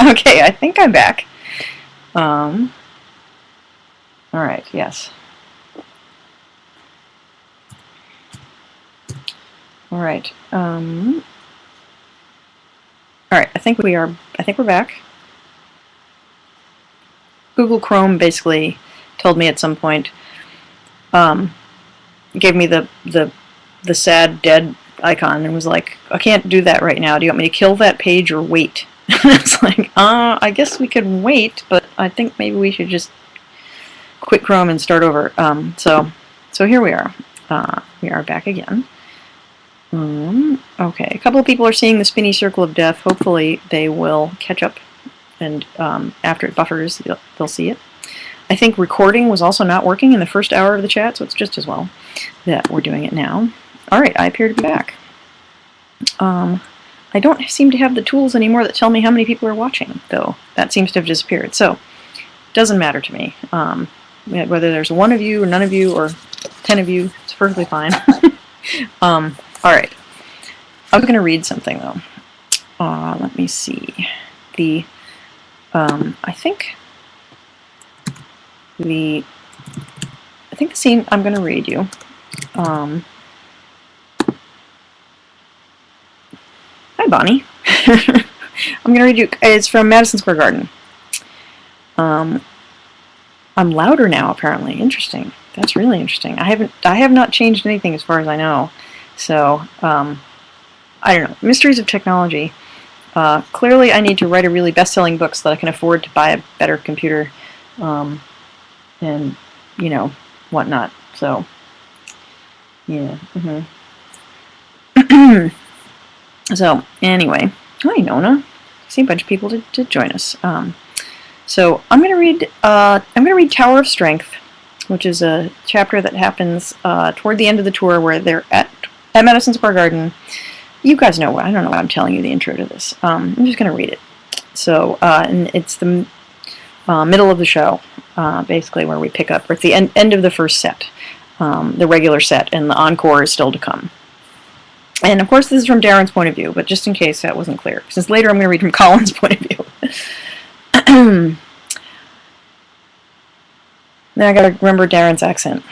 Okay, I think I'm back. Alright, yes. Alright, alright, I think we're back. Google Chrome basically told me at some point, gave me the sad, dead icon and was like, I can't do that right now. Do you want me to kill that page or wait? And I was like, I guess we could wait, but I think maybe we should just quit Chrome and start over. So here we are. We are back again. Okay, a couple of people are seeing the spinny circle of death. Hopefully they will catch up, and after it buffers, they'll see it. I think recording was also not working in the first hour of the chat, so it's just as well that we're doing it now. Alright, I appear to be back. I don't seem to have the tools anymore that tell me how many people are watching, though. That seems to have disappeared. So, it doesn't matter to me. Whether there's one of you or none of you or 10 of you, it's perfectly fine. Alright. I was going to read something, though. Let me see. I think the scene I'm going to read you. Hi, Bonnie. I'm going to read you. It's from Madison Square Garden. I'm louder now, apparently. Interesting. That's really interesting. I have not changed anything as far as I know. So, I don't know. Mysteries of technology. Clearly, I need to write a really best-selling book so that I can afford to buy a better computer, and whatnot. So, yeah. So anyway, hi Nona. I see a bunch of people to join us. So I'm gonna read Tower of Strength, which is a chapter that happens toward the end of the tour where they're at Madison Square Garden. You guys know what I don't know why I'm telling you the intro to this. I'm just gonna read it. So and it's the middle of the show, basically where we pick up. Or it's the end of the first set, the regular set, and the encore is still to come. And of course this is from Darren's point of view, but just in case that wasn't clear, since later I'm going to read from Colin's point of view. Now I got to remember Darren's accent.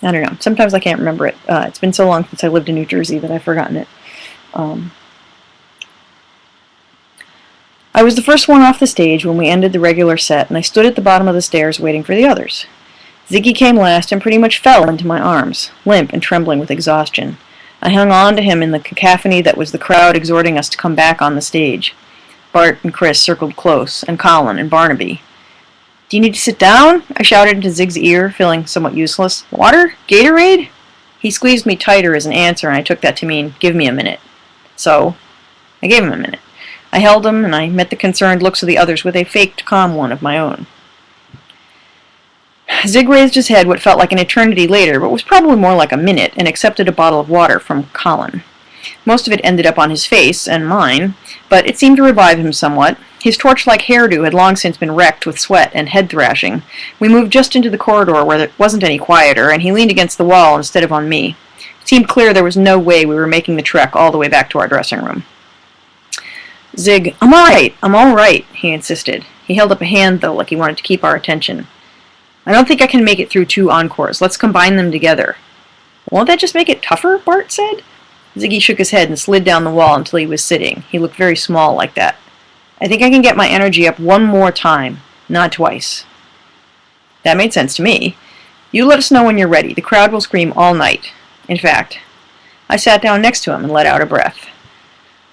I don't know. Sometimes I can't remember it. It's been so long since I lived in New Jersey that I've forgotten it. I was the first one off the stage when we ended the regular set, and I stood at the bottom of the stairs waiting for the others. Ziggy came last and pretty much fell into my arms, limp and trembling with exhaustion. I hung on to him in the cacophony that was the crowd exhorting us to come back on the stage. Bart and Chris circled close, and Colin and Barnaby. Do you need to sit down? I shouted into Zig's ear, feeling somewhat useless. Water? Gatorade? He squeezed me tighter as an answer, and I took that to mean, give me a minute. So, I gave him a minute. I held him, and I met the concerned looks of the others with a faked calm one of my own. Zig raised his head what felt like an eternity later, but was probably more like a minute, and accepted a bottle of water from Colin. Most of it ended up on his face, and mine, but it seemed to revive him somewhat. His torch-like hairdo had long since been wrecked with sweat and head-thrashing. We moved just into the corridor where there wasn't any quieter, and he leaned against the wall instead of on me. It seemed clear there was no way we were making the trek all the way back to our dressing room. Zig, I'm all right, he insisted. He held up a hand, though, like he wanted to keep our attention. I don't think I can make it through 2 encores. Let's combine them together. Won't that just make it tougher? Bart said. Ziggy shook his head and slid down the wall until he was sitting. He looked very small like that. I think I can get my energy up one more time, not twice. That made sense to me. You let us know when you're ready. The crowd will scream all night. In fact, I sat down next to him and let out a breath.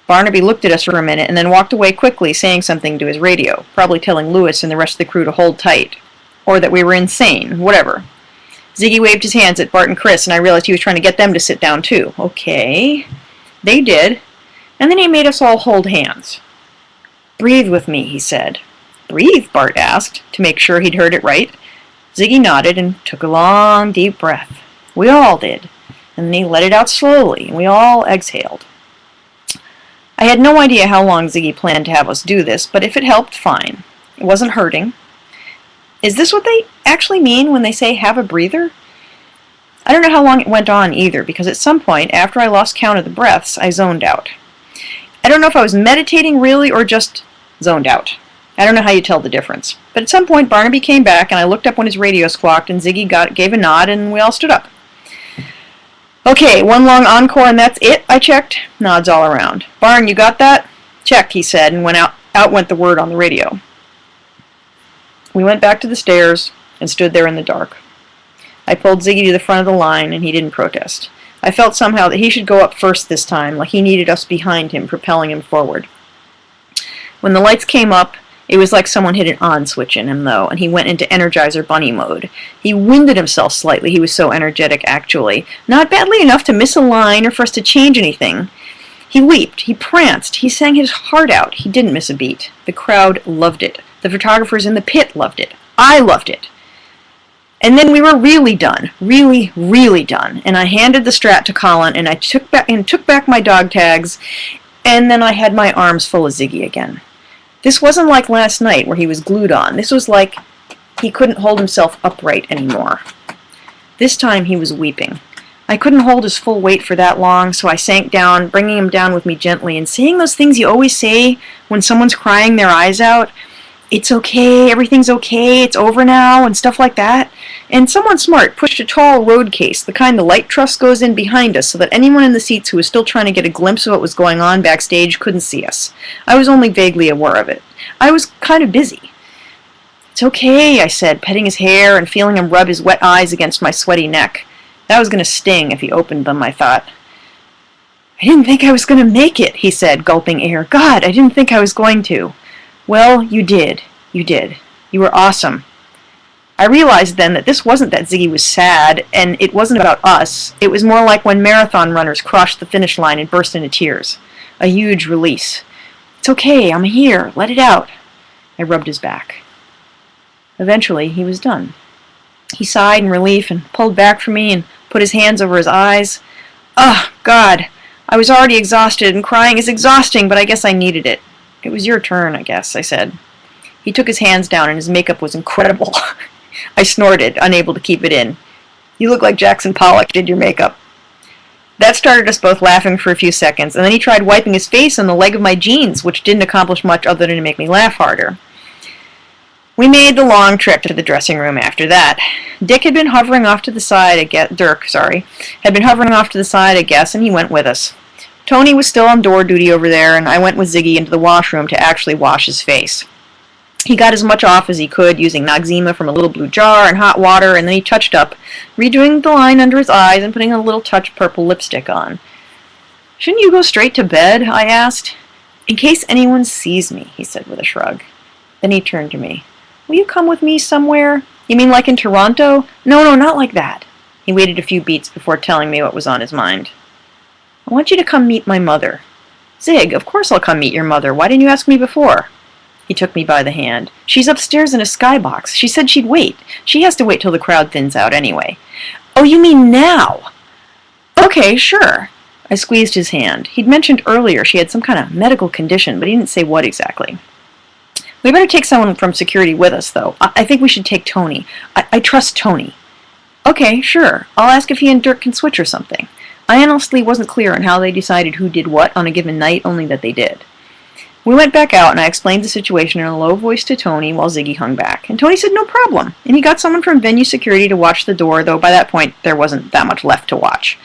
Barnaby looked at us for a minute and then walked away quickly, saying something to his radio, probably telling Lewis and the rest of the crew to hold tight. Or that we were insane, whatever. Ziggy waved his hands at Bart and Chris, and I realized he was trying to get them to sit down, too. Okay. They did. And then he made us all hold hands. Breathe with me, he said. Breathe? Bart asked, to make sure he'd heard it right. Ziggy nodded and took a long, deep breath. We all did. And then he let it out slowly, and we all exhaled. I had no idea how long Ziggy planned to have us do this, but if it helped, fine. It wasn't hurting. Is this what they actually mean when they say have a breather? I don't know how long it went on either, because at some point, after I lost count of the breaths, I zoned out. I don't know if I was meditating really or just zoned out. I don't know how you tell the difference. But at some point, Barnaby came back, and I looked up when his radio squawked, and Ziggy gave a nod, and we all stood up. Okay, one long encore, and that's it, I checked. Nods all around. Barn, you got that? Check, he said, and out went the word on the radio. We went back to the stairs and stood there in the dark. I pulled Ziggy to the front of the line, and he didn't protest. I felt somehow that he should go up first this time, like he needed us behind him, propelling him forward. When the lights came up, it was like someone hit an on switch in him, though, and he went into Energizer Bunny mode. He winded himself slightly. He was so energetic, actually. Not badly enough to miss a line or for us to change anything. He leaped. He pranced. He sang his heart out. He didn't miss a beat. The crowd loved it. The photographers in the pit loved it. I loved it. And then we were really done. Really, really done. And I handed the strat to Colin, and I took back my dog tags, and then I had my arms full of Ziggy again. This wasn't like last night where he was glued on. This was like he couldn't hold himself upright anymore. This time he was weeping. I couldn't hold his full weight for that long, so I sank down, bringing him down with me gently, and saying those things you always say when someone's crying their eyes out. It's okay, everything's okay, it's over now, and stuff like that. And someone smart pushed a tall road case, the kind the light truss goes in behind us, so that anyone in the seats who was still trying to get a glimpse of what was going on backstage couldn't see us. I was only vaguely aware of it. I was kind of busy. It's okay, I said, petting his hair and feeling him rub his wet eyes against my sweaty neck. That was going to sting if he opened them, I thought. I didn't think I was going to make it, he said, gulping air. God, I didn't think I was going to. Well, you did. You did. You were awesome. I realized then that this wasn't that Ziggy was sad, and it wasn't about us. It was more like when marathon runners crossed the finish line and burst into tears. A huge release. It's okay, I'm here. Let it out. I rubbed his back. Eventually, he was done. He sighed in relief and pulled back from me and put his hands over his eyes. Ugh, God. I was already exhausted, and crying is exhausting, but I guess I needed it. It was your turn, I guess, I said. He took his hands down, and his makeup was incredible. I snorted, unable to keep it in. You look like Jackson Pollock did your makeup. That started us both laughing for a few seconds, and then he tried wiping his face on the leg of my jeans, which didn't accomplish much other than to make me laugh harder. We made the long trip to the dressing room after that. Dirk had been hovering off to the side, I guess, and he went with us. Tony was still on door duty over there, and I went with Ziggy into the washroom to actually wash his face. He got as much off as he could, using Noxzema from a little blue jar and hot water, and then he touched up, redoing the line under his eyes and putting a little touch purple lipstick on. Shouldn't you go straight to bed? I asked. In case anyone sees me, he said with a shrug. Then he turned to me. Will you come with me somewhere? You mean like in Toronto? No, not like that. He waited a few beats before telling me what was on his mind. I want you to come meet my mother. Zig, of course I'll come meet your mother. Why didn't you ask me before? He took me by the hand. She's upstairs in a skybox. She said she'd wait. She has to wait till the crowd thins out anyway. Oh, you mean now? Okay, sure. I squeezed his hand. He'd mentioned earlier she had some kind of medical condition, but he didn't say what exactly. We better take someone from security with us, though. I think we should take Tony. I trust Tony. Okay, sure. I'll ask if he and Dirk can switch or something. I honestly wasn't clear on how they decided who did what on a given night, only that they did. We went back out, and I explained the situation in a low voice to Tony while Ziggy hung back. And Tony said no problem, and he got someone from venue security to watch the door, though by that point there wasn't that much left to watch.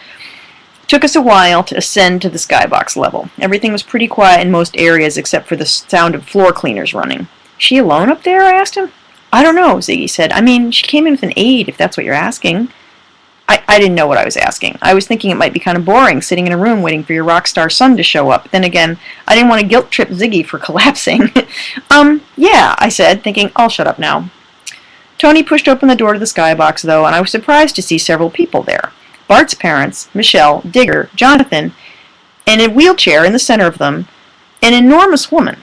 It took us a while to ascend to the skybox level. Everything was pretty quiet in most areas except for the sound of floor cleaners running. Is she alone up there? I asked him. I don't know, Ziggy said. I mean, she came in with an aide, if that's what you're asking. I didn't know what I was asking. I was thinking it might be kind of boring sitting in a room waiting for your rock star son to show up. Then again, I didn't want to guilt trip Ziggy for collapsing. Yeah, I said, thinking, I'll shut up now. Tony pushed open the door to the skybox, though, and I was surprised to see several people there. Bart's parents, Michelle, Digger, Jonathan, and in a wheelchair in the center of them, an enormous woman.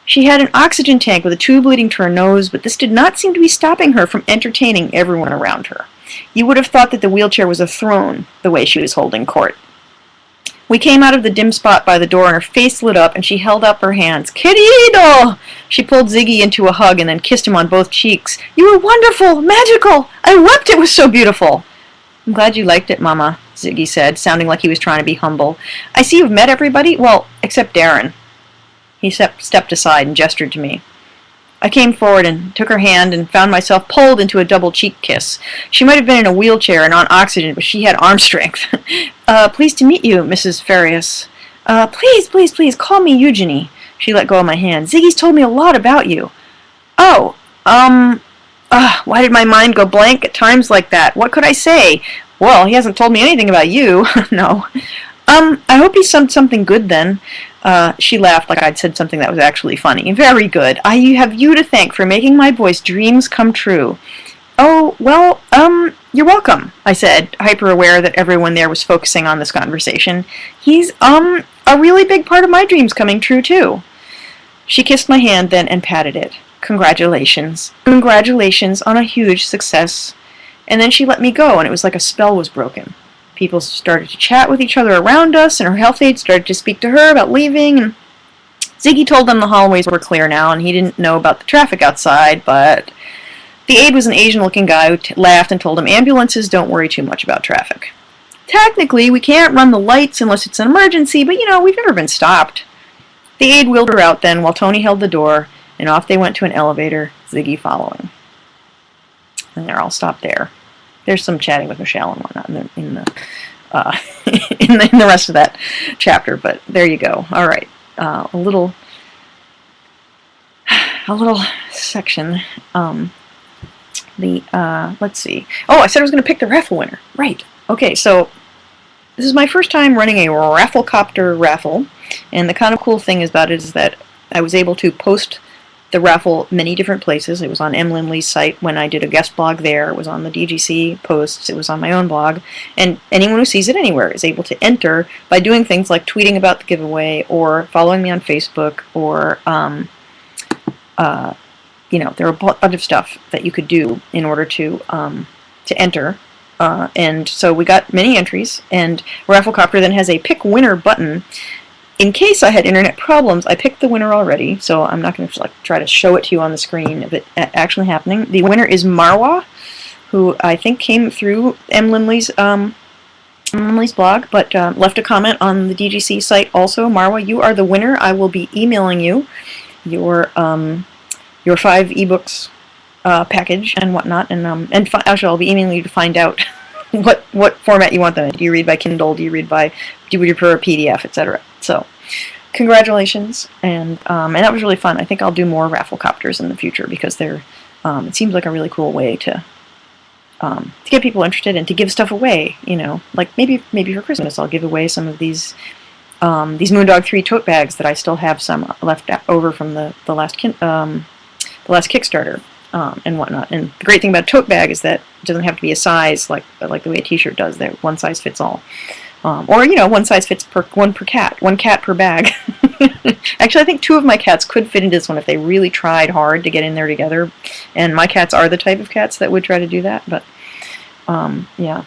She had an oxygen tank with a tube leading to her nose, but this did not seem to be stopping her from entertaining everyone around her. You would have thought that the wheelchair was a throne, the way she was holding court. We came out of the dim spot by the door, and her face lit up, and she held up her hands. Querido! She pulled Ziggy into a hug and then kissed him on both cheeks. You were wonderful! Magical! I wept! It was so beautiful! I'm glad you liked it, Mama, Ziggy said, sounding like he was trying to be humble. I see you've met everybody? Well, except Darren. He stepped aside and gestured to me. I came forward and took her hand and found myself pulled into a double cheek kiss. She might have been in a wheelchair and on oxygen, but she had arm strength. Pleased to meet you, Mrs. Farias. Please, call me Eugenie. She let go of my hand. Ziggy's told me a lot about you. Oh, why did my mind go blank at times like that? What could I say? Well, he hasn't told me anything about you. No. I hope he said something good then. She laughed like I'd said something that was actually funny. Very good. I have you to thank for making my boy's dreams come true. Oh, well, you're welcome, I said, hyper-aware that everyone there was focusing on this conversation. He's, a really big part of my dreams coming true, too. She kissed my hand then and patted it. Congratulations. Congratulations on a huge success. And then she let me go, and it was like a spell was broken. People started to chat with each other around us, and her health aide started to speak to her about leaving, and Ziggy told them the hallways were clear now, and he didn't know about the traffic outside, but the aide was an Asian-looking guy who laughed and told him ambulances don't worry too much about traffic. Technically, we can't run the lights unless it's an emergency, but, we've never been stopped. The aide wheeled her out then, while Tony held the door, and off they went to an elevator, Ziggy following. And they're all stopped there. There's some chatting with Michelle and whatnot in the rest of that chapter, but there you go. All right, a little section. Let's see. Oh, I said I was going to pick the raffle winner. Right. Okay, so this is my first time running a Rafflecopter raffle, and the kind of cool thing about it is that I was able to post the raffle many different places. It was on M. Lindley's site when I did a guest blog there. It was on the DGC posts. It was on my own blog. And anyone who sees it anywhere is able to enter by doing things like tweeting about the giveaway or following me on Facebook or, there are a bunch of stuff that you could do in order to enter. And so we got many entries, and Rafflecopter then has a pick winner button. In case I had internet problems, I picked the winner already, so I'm not going to try to show it to you on the screen of it actually happening. The winner is Marwa, who I think came through M. Lindley's blog, but left a comment on the DGC site also. Marwa, you are the winner. I will be emailing you your 5 ebooks package and whatnot, and actually I'll be emailing you to find out what format you want them in. Do you read by Kindle? Do you prefer a PDF, etc.? So, congratulations, and that was really fun. I think I'll do more Rafflecopters in the future because they're it seems like a really cool way to get people interested and to give stuff away. Like maybe for Christmas I'll give away some of these Moondog 3 tote bags that I still have some left over from the last Kickstarter. And whatnot. And the great thing about a tote bag is that it doesn't have to be a size like the way a t-shirt does. That one size fits all. Or one size fits one cat per bag. Actually, I think 2 of my cats could fit into this one if they really tried hard to get in there together. And my cats are the type of cats that would try to do that. But yeah,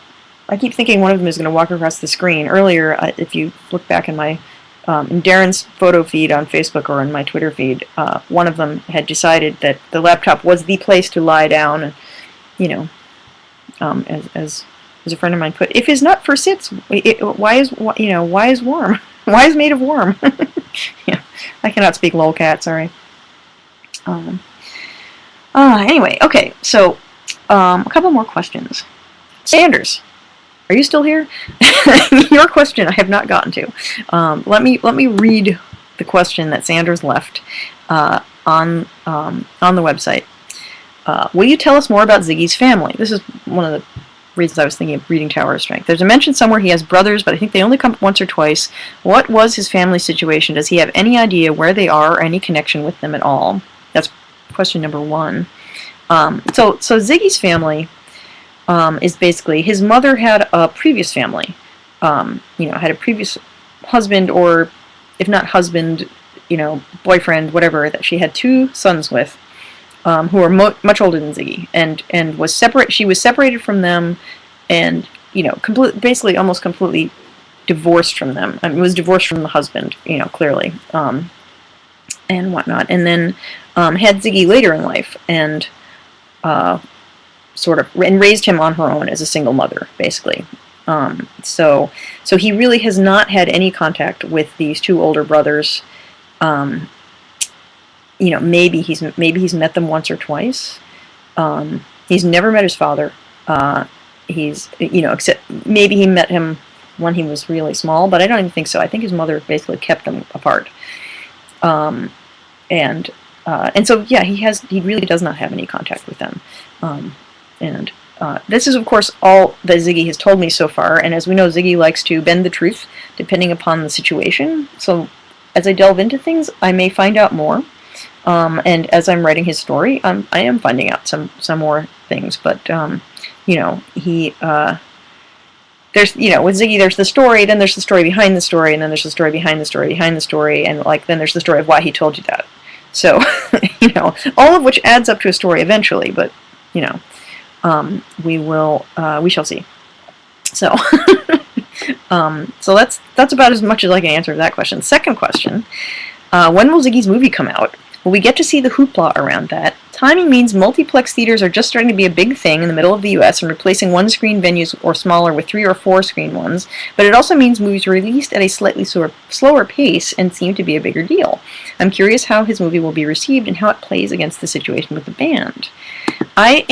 I keep thinking one of them is going to walk across the screen. Earlier, if you look back in my in Darren's photo feed on Facebook or in my Twitter feed, one of them had decided that the laptop was the place to lie down, and as a friend of mine put, if it's not for sits, why is warm? Why is made of warm? Yeah, I cannot speak lolcat. Sorry. Anyway, okay, so a couple more questions. Sanders, are you still here? Your question I have not gotten to. Let me read the question that Sanders left on the website. Will you tell us more about Ziggy's family? This is one of the reasons I was thinking of reading Tower of Strength. There's a mention somewhere he has brothers, but I think they only come once or twice. What was his family situation? Does he have any idea where they are or any connection with them at all? That's question number 1. So Ziggy's family is basically, his mother had a previous family, had a previous husband, or if not husband, boyfriend, whatever, that she had 2 sons with, who were much older than Ziggy, and was separate. She was separated from them, and basically almost completely divorced from them. I mean, was divorced from the husband, clearly, and whatnot, and then had Ziggy later in life, and and raised him on her own as a single mother, basically. So he really has not had any contact with these 2 older brothers maybe he's met them once or twice. He's never met his father. Except maybe he met him when he was really small, but I don't even think so. I think his mother basically kept them apart. Um, and so yeah, he really does not have any contact with them. And this is of course all that Ziggy has told me so far, and as we know, Ziggy likes to bend the truth depending upon the situation. So as I delve into things, I may find out more. And as I'm writing his story, I am finding out some more things. But there's with Ziggy, there's the story, then there's the story behind the story, and then there's the story behind the story behind the story, and then there's the story of why he told you that. So all of which adds up to a story eventually. But we shall see. So so that's about as much as I can answer that question. Second question: when will Ziggy's movie come out? Will we get to see the hoopla around that? Timing means multiplex theaters are just starting to be a big thing in the middle of the US and replacing one-screen venues or smaller with 3 or 4-screen ones, but it also means movies are released at a slightly slower pace and seem to be a bigger deal. I'm curious how his movie will be received and how it plays against the situation with the band. I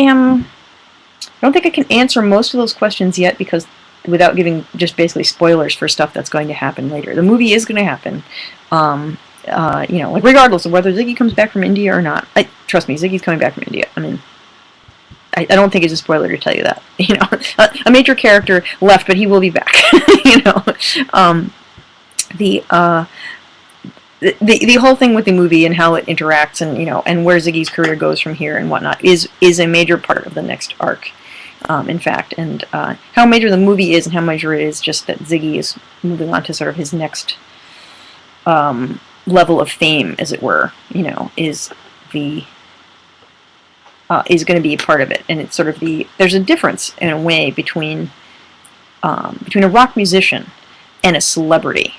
don't think I can answer most of those questions yet because without giving just basically spoilers for stuff that's going to happen later. The movie is going to happen. Regardless of whether Ziggy comes back from India or not. Trust me, Ziggy's coming back from India. I mean, I don't think it's a spoiler to tell you that. A major character left, but he will be back. The whole thing with the movie and how it interacts and and where Ziggy's career goes from here and whatnot is a major part of the next arc. In fact, and how major the movie is and how major it is just that Ziggy is moving on to sort of his next level of fame, as it were, is going to be a part of it. And it's sort of there's a difference in a way between a rock musician and a celebrity.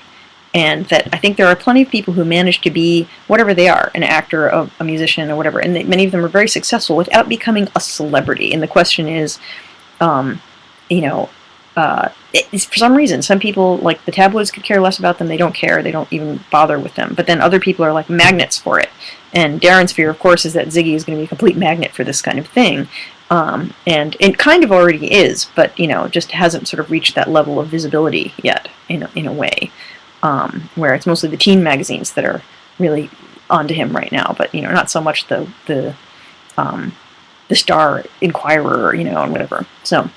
And that I think there are plenty of people who manage to be whatever they are, an actor, a musician, or whatever, and many of them are very successful without becoming a celebrity. And the question is, for some reason, some people, like the tabloids, could care less about them. They don't care. They don't even bother with them. But then other people are like magnets for it. And Darren's fear, of course, is that Ziggy is going to be a complete magnet for this kind of thing. And it kind of already is, but, just hasn't sort of reached that level of visibility yet, in a way. Where it's mostly the teen magazines that are really onto him right now, but not so much the Star Inquirer, and whatever. So,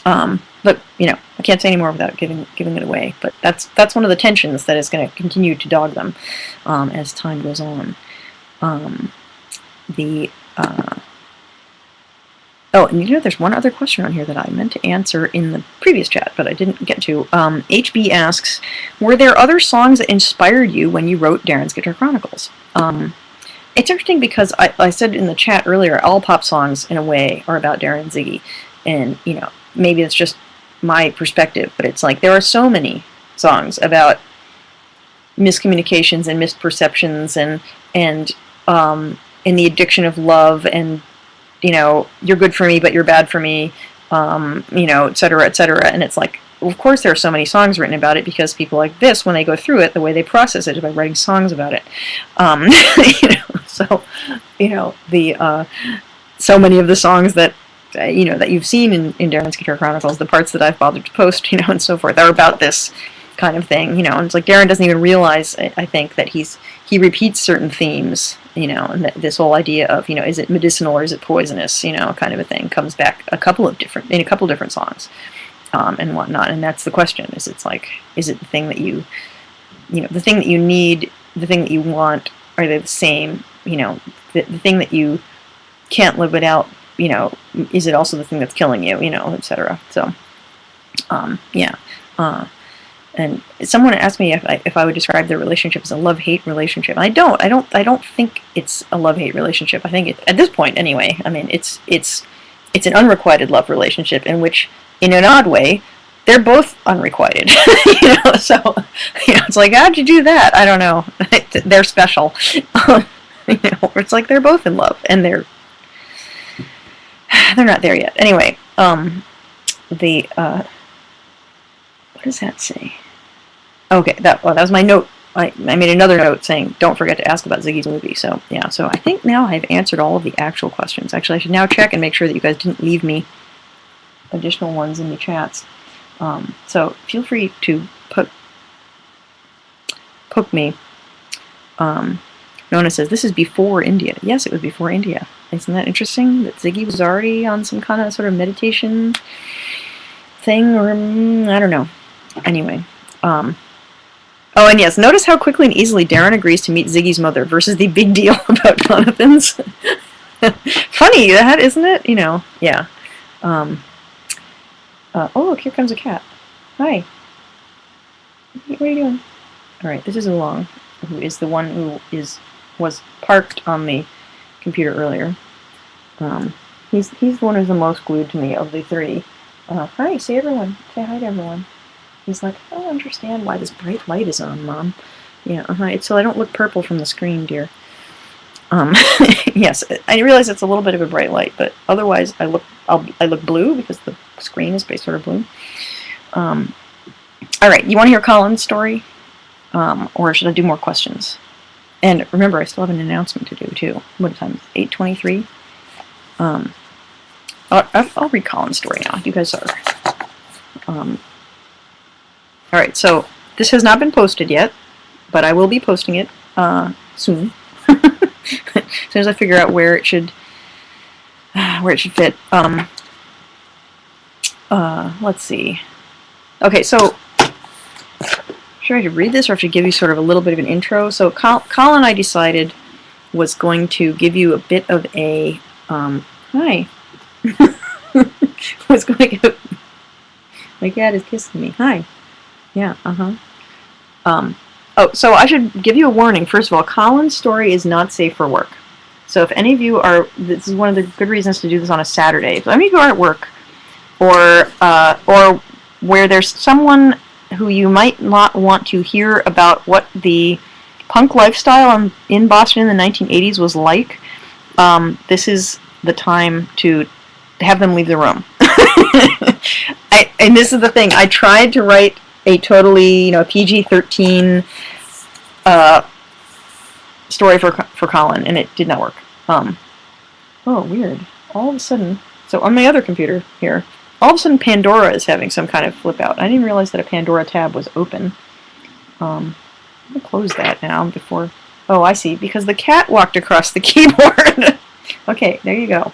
but I can't say any more without giving it away. But that's one of the tensions that is going to continue to dog them as time goes on. Oh, and there's one other question on here that I meant to answer in the previous chat, but I didn't get to. HB asks, were there other songs that inspired you when you wrote Darren's Guitar Chronicles? It's interesting because I said in the chat earlier, all pop songs, in a way, are about Darren and Ziggy. And, maybe it's just my perspective, but it's like there are so many songs about miscommunications and misperceptions and the addiction of love and you're good for me, but you're bad for me, et cetera, et cetera. And it's like, of course there are so many songs written about it because people like this, when they go through it, the way they process it is by writing songs about it. So many of the songs that, that you've seen in Darren's Guitar Chronicles, the parts that I've bothered to post, and so forth, are about this kind of thing, and it's like Darren doesn't even realize, I think, that he repeats certain themes, and this whole idea of, is it medicinal or is it poisonous, kind of a thing, comes back in a couple different songs, and whatnot, and that's the question, is it the thing that the thing that you need, the thing that you want, are they the same, the thing that you can't live without, is it also the thing that's killing you, etc. So, yeah. And someone asked me if I would describe their relationship as a love-hate relationship. I don't think it's a love-hate relationship. I think at this point, anyway, I mean, it's an unrequited love relationship in which, in an odd way, they're both unrequited. So it's like, how'd you do that? I don't know. They're special. It's like they're both in love, and they're not there yet. Anyway, what does that say? Okay, that was my note I made another note saying, don't forget to ask about Ziggy's movie. So, yeah, so I think now I've answered all of the actual questions. Actually, I should now check and make sure that you guys didn't leave me additional ones in the chats. So feel free to poke me. Nona says, this is before India. Yes, it was before India. Isn't that interesting that Ziggy was already on some kind of sort of meditation thing? Or, I don't know. Anyway. Oh, and yes, notice how quickly and easily Darren agrees to meet Ziggy's mother versus the big deal about Donovans. Funny, that, isn't it? You know, yeah. Oh, look, here comes a cat. Hi. What are you doing? All right, this is Oolong, who is the one who was parked on the computer earlier. He's the one who's the most glued to me of the three. Hi, say everyone. Say hi to everyone. He's like, I don't understand why this bright light is on, Mom. Yeah, it's so I don't look purple from the screen, dear. Yes, I realize it's a little bit of a bright light, but otherwise I look blue because the screen is sort of blue. All right, you want to hear Colin's story, or should I do more questions? And remember, I still have an announcement to do too. What time? 8:23. I'll read Colin's story now. You guys are. All right, so this has not been posted yet, but I will be posting it soon. As soon as I figure out where it should fit. Let's see. Okay, so should I read this or should I give you sort of a little bit of an intro? So Colin, I decided, was going to give you a bit of a hi. Was going to. My cat is kissing me. Hi. Yeah. Oh, so I should give you a warning. First of all, Colin's story is not safe for work. So if any of you are, this is one of the good reasons to do this on a Saturday. If any of you are at work, or where there's someone who you might not want to hear about what the punk lifestyle in Boston in the 1980s was like, this is the time to have them leave the room. And this is the thing. I tried to write a totally, PG-13 story for Colin, and it did not work. Oh, weird. All of a sudden, so on my other computer here, all of a sudden Pandora is having some kind of flip out. I didn't realize that a Pandora tab was open. I'm going to close that now before... Oh, I see, because the cat walked across the keyboard. Okay, there you go.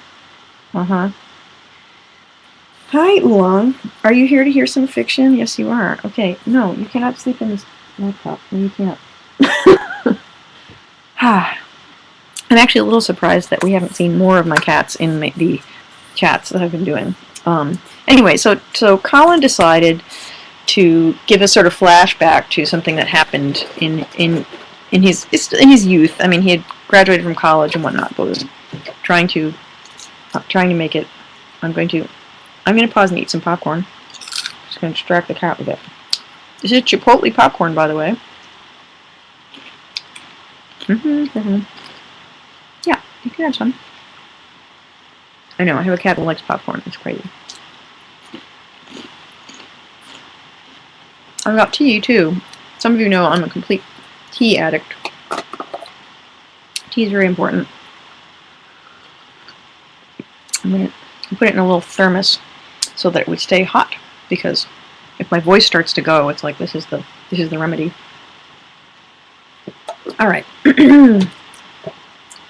Hi, Oolong. Are you here to hear some fiction? Yes, you are. Okay, no, you cannot sleep in this laptop. No, you can't. I'm actually a little surprised that we haven't seen more of my cats in the chats that I've been doing. Anyway, so Colin decided to give a sort of flashback to something that happened in his youth. I mean, he had graduated from college and whatnot, but was trying to make it. I'm going to pause and eat some popcorn. Just going to distract the cat with it. This is Chipotle popcorn, by the way. Yeah, you can have some. I know, I have a cat that likes popcorn. It's crazy. I've got tea, too. Some of you know I'm a complete tea addict. Tea is very important. I'm going to put it in a little thermos so that it would stay hot, because if my voice starts to go, it's like this is the remedy. All right.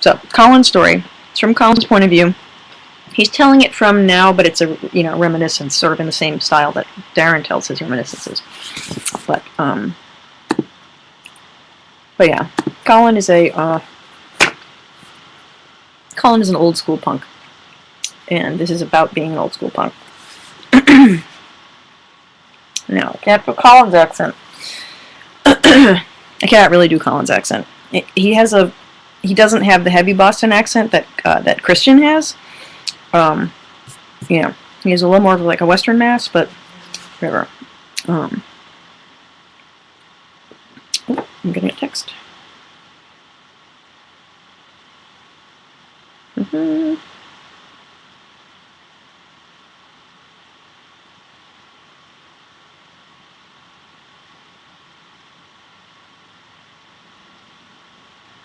So Colin's story. It's from Colin's point of view. He's telling it from now, but it's a reminiscence, sort of in the same style that Darren tells his reminiscences. But yeah, Colin is an old school punk, and this is about being an old school punk. No, I can't do Colin's accent. I cannot really do Colin's accent. He doesn't have the heavy Boston accent that Christian has. He has a little more of like a Western Mass, but whatever. I'm getting a text.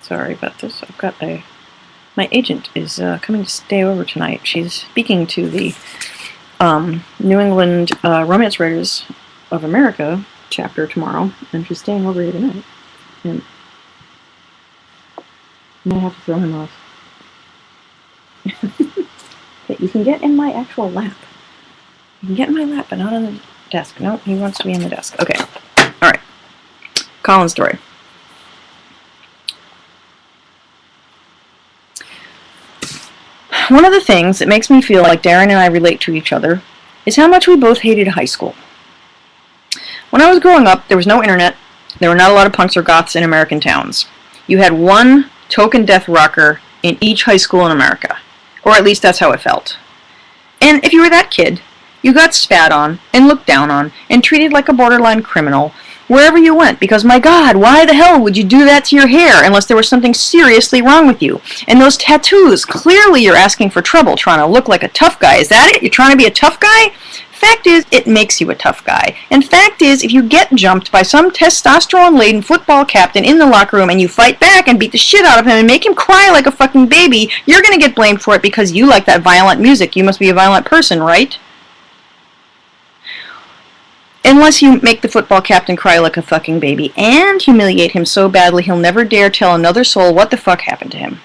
Sorry about this. I've got my agent is coming to stay over tonight. She's speaking to the New England Romance Writers of America chapter tomorrow, and she's staying over here tonight. And I might have to throw him off. Okay, you can get in my actual lap. You can get in my lap, but not on the desk. No, he wants to be on the desk. Okay. All right. Colin's story. One of the things that makes me feel like Darren and I relate to each other is how much we both hated high school. When I was growing up, there was no internet. There were not a lot of punks or goths in American towns. You had one token death rocker in each high school in America. Or at least that's how it felt. And if you were that kid, you got spat on and looked down on and treated like a borderline criminal wherever you went, because my God, why the hell would you do that to your hair unless there was something seriously wrong with you? And those tattoos, clearly you're asking for trouble, trying to look like a tough guy. Is that it? You're trying to be a tough guy? Fact is, it makes you a tough guy. And fact is, if you get jumped by some testosterone-laden football captain in the locker room and you fight back and beat the shit out of him and make him cry like a fucking baby, you're gonna get blamed for it because you like that violent music. You must be a violent person, right? Unless you make the football captain cry like a fucking baby and humiliate him so badly he'll never dare tell another soul what the fuck happened to him.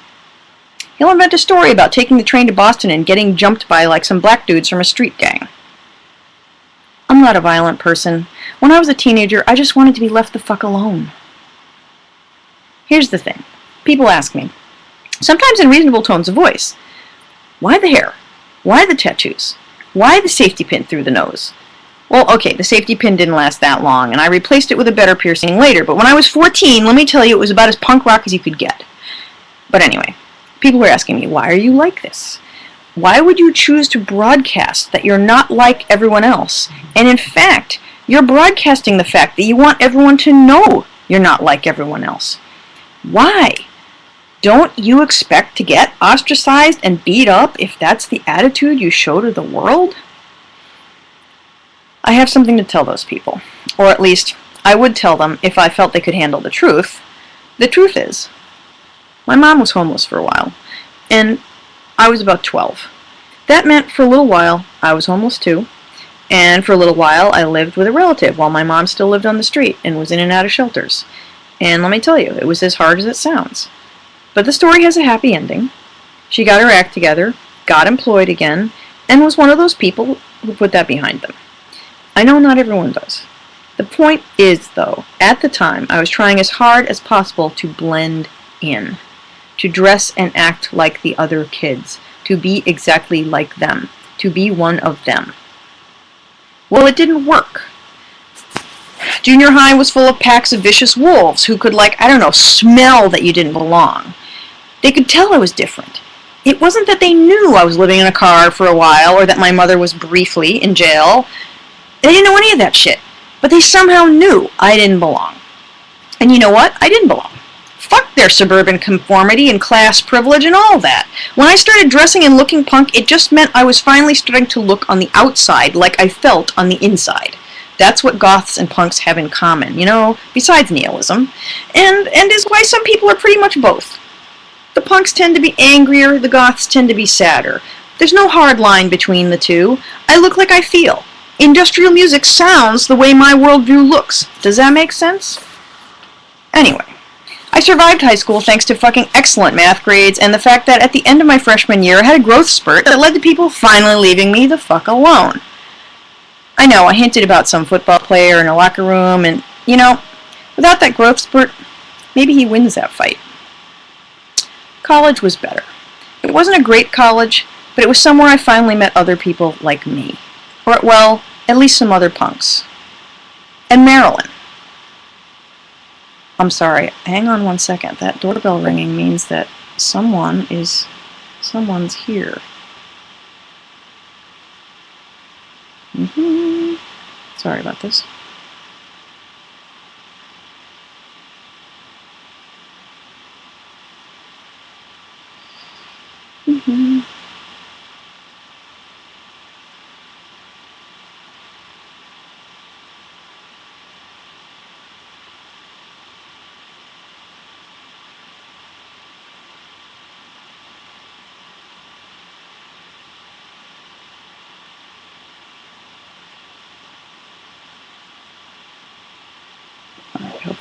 He'll invent a story about taking the train to Boston and getting jumped by like some black dudes from a street gang. I'm not a violent person. When I was a teenager, I just wanted to be left the fuck alone. Here's the thing. People ask me, sometimes in reasonable tones of voice, why the hair? Why the tattoos? Why the safety pin through the nose? Well, okay, the safety pin didn't last that long, and I replaced it with a better piercing later, but when I was 14, let me tell you, it was about as punk rock as you could get. But anyway, people were asking me, why are you like this? Why would you choose to broadcast that you're not like everyone else? And in fact, you're broadcasting the fact that you want everyone to know you're not like everyone else. Why? Don't you expect to get ostracized and beat up if that's the attitude you show to the world? I have something to tell those people. Or at least, I would tell them if I felt they could handle the truth. The truth is, my mom was homeless for a while, and I was about 12. That meant for a little while, I was homeless too, and for a little while, I lived with a relative while my mom still lived on the street and was in and out of shelters. And let me tell you, it was as hard as it sounds. But the story has a happy ending. She got her act together, got employed again, and was one of those people who put that behind them. I know not everyone does. The point is, though, at the time, I was trying as hard as possible to blend in, to dress and act like the other kids, to be exactly like them, to be one of them. Well, it didn't work. Junior high was full of packs of vicious wolves who could, smell that you didn't belong. They could tell I was different. It wasn't that they knew I was living in a car for a while or that my mother was briefly in jail. They didn't know any of that shit. But they somehow knew I didn't belong. And you know what? I didn't belong. Fuck their suburban conformity and class privilege and all that. When I started dressing and looking punk, it just meant I was finally starting to look on the outside like I felt on the inside. That's what goths and punks have in common, besides nihilism. And is why some people are pretty much both. The punks tend to be angrier, the goths tend to be sadder. There's no hard line between the two. I look like I feel. Industrial music sounds the way my worldview looks. Does that make sense? Anyway, I survived high school thanks to fucking excellent math grades and the fact that at the end of my freshman year I had a growth spurt that led to people finally leaving me the fuck alone. I know, I hinted about some football player in a locker room and, without that growth spurt, maybe he wins that fight. College was better. It wasn't a great college, but it was somewhere I finally met other people like me. Or, well, at least some other punks. And Marilyn. I'm sorry, hang on one second. That doorbell ringing means that someone's here. Sorry about this.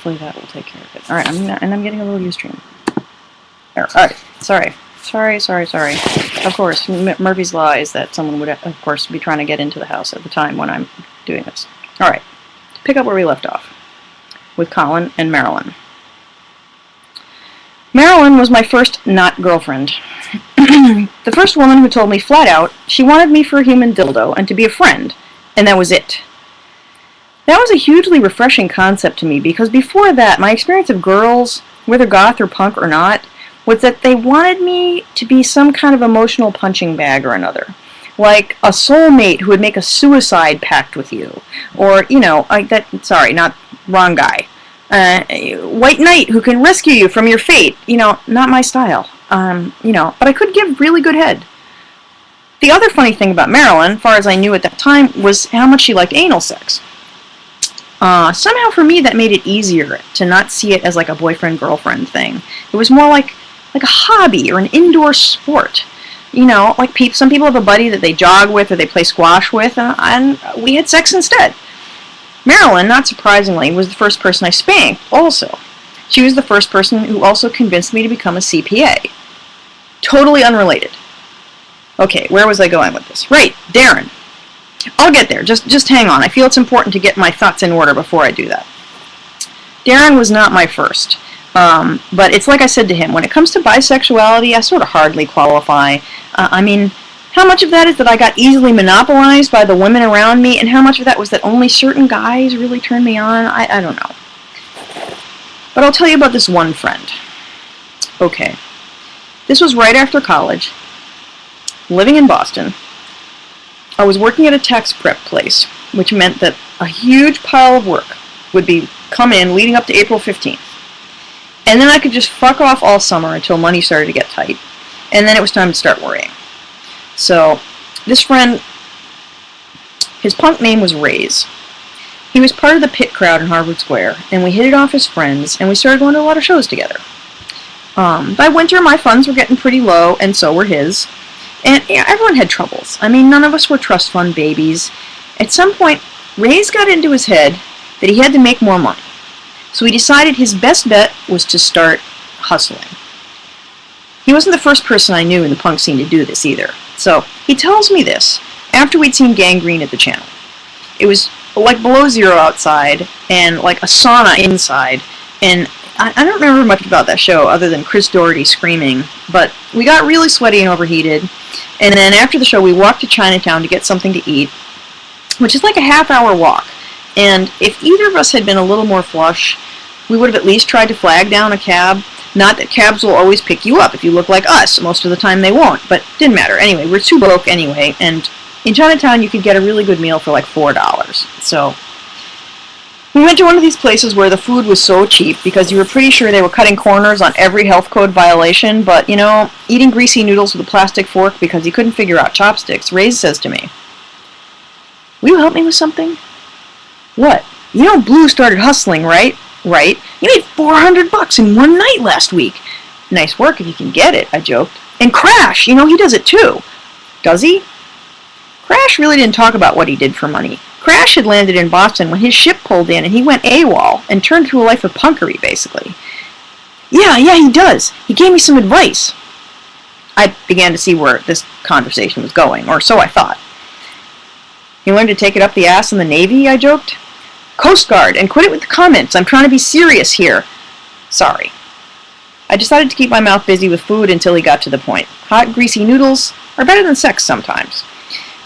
hopefully that will take care of it. All right, I'm getting a little Ustream. All right, sorry. Of course, Murphy's Law is that someone would, of course, be trying to get into the house at the time when I'm doing this. All right, to pick up where we left off with Colin and Marilyn. Marilyn was my first not girlfriend. The first woman who told me flat out she wanted me for a human dildo and to be a friend, and that was it. That was a hugely refreshing concept to me because before that, my experience of girls, whether goth or punk or not, was that they wanted me to be some kind of emotional punching bag or another. Like a soulmate who would make a suicide pact with you. Or, wrong guy. White knight who can rescue you from your fate. Not my style. But I could give really good head. The other funny thing about Marilyn, far as I knew at that time, was how much she liked anal sex. Somehow for me that made it easier to not see it as like a boyfriend-girlfriend thing. It was more like a hobby or an indoor sport. Some people have a buddy that they jog with or they play squash with, and we had sex instead. Marilyn, not surprisingly, was the first person I spanked also. She was the first person who also convinced me to become a CPA. Totally unrelated. Okay, where was I going with this? Right, Darren. I'll get there. Just hang on. I feel it's important to get my thoughts in order before I do that. Darren was not my first. But it's like I said to him, when it comes to bisexuality, I sort of hardly qualify. How much of that is that I got easily monopolized by the women around me, and how much of that was that only certain guys really turned me on? I don't know. But I'll tell you about this one friend. Okay. This was right after college, living in Boston. I was working at a tax prep place, which meant that a huge pile of work would come in leading up to April 15th. And then I could just fuck off all summer until money started to get tight. And then it was time to start worrying. So, this friend, his punk name was Rays. He was part of the pit crowd in Harvard Square, and we hit it off as friends, and we started going to a lot of shows together. By winter, my funds were getting pretty low, and so were his. And everyone had troubles. None of us were trust fund babies. At some point, Rays got into his head that he had to make more money. So he decided his best bet was to start hustling. He wasn't the first person I knew in the punk scene to do this either. So he tells me this after we'd seen Gangrene at the channel. It was like below zero outside and like a sauna inside. And I don't remember much about that show other than Chris Doherty screaming. But we got really sweaty and overheated. And then after the show we walked to Chinatown to get something to eat, which is like a half-hour walk. And if either of us had been a little more flush, we would have at least tried to flag down a cab. Not that cabs will always pick you up if you look like us. Most of the time they won't, but didn't matter. Anyway, we're too broke anyway, and in Chinatown you could get a really good meal for like $4. So we went to one of these places where the food was so cheap because you were pretty sure they were cutting corners on every health code violation, but eating greasy noodles with a plastic fork because he couldn't figure out chopsticks. Rays says to me, "Will you help me with something?" "What?" "Blue started hustling, right?" "Right." "You made $400 in one night last week." "Nice work if you can get it," I joked. "And Crash, he does it too." "Does he?" Crash really didn't talk about what he did for money. Crash had landed in Boston when his ship pulled in and he went AWOL and turned to a life of punkery, basically. Yeah, he does. He gave me some advice." I began to see where this conversation was going, or so I thought. "He learned to take it up the ass in the Navy," I joked. "Coast Guard, and quit it with the comments. I'm trying to be serious here." "Sorry." I decided to keep my mouth busy with food until he got to the point. Hot, greasy noodles are better than sex sometimes.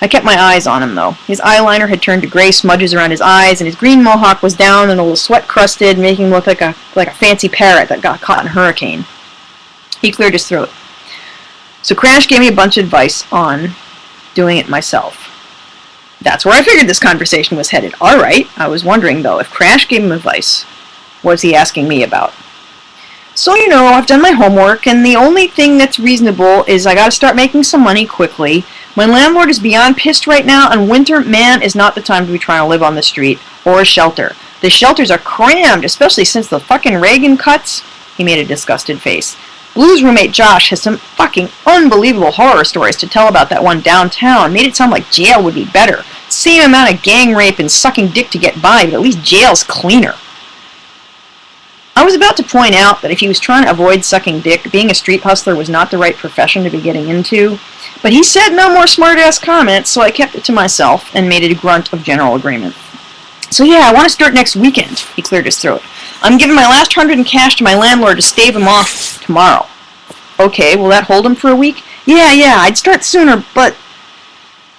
I kept my eyes on him, though. His eyeliner had turned to gray smudges around his eyes, and his green mohawk was down and a little sweat-crusted, making him look like a fancy parrot that got caught in a hurricane. He cleared his throat. So Crash gave me a bunch of advice on doing it myself. That's where I figured this conversation was headed. All right. I was wondering, though, if Crash gave him advice, what was he asking me about? "So, I've done my homework, and the only thing that's reasonable is I gotta start making some money quickly. My landlord is beyond pissed right now, and winter, man, is not the time to be trying to live on the street or a shelter. The shelters are crammed, especially since the fucking Reagan cuts." He made a disgusted face. "Blue's roommate Josh has some fucking unbelievable horror stories to tell about that one downtown. Made it sound like jail would be better. Same amount of gang rape and sucking dick to get by, but at least jail's cleaner." I was about to point out that if he was trying to avoid sucking dick, being a street hustler was not the right profession to be getting into, but he said no more smart-ass comments, so I kept it to myself and made it a grunt of general agreement. So yeah, I want to start next weekend, he cleared his throat. I'm giving my last 100 in cash to my landlord to stave him off tomorrow. Okay, will that hold him for a week? Yeah, I'd start sooner, but...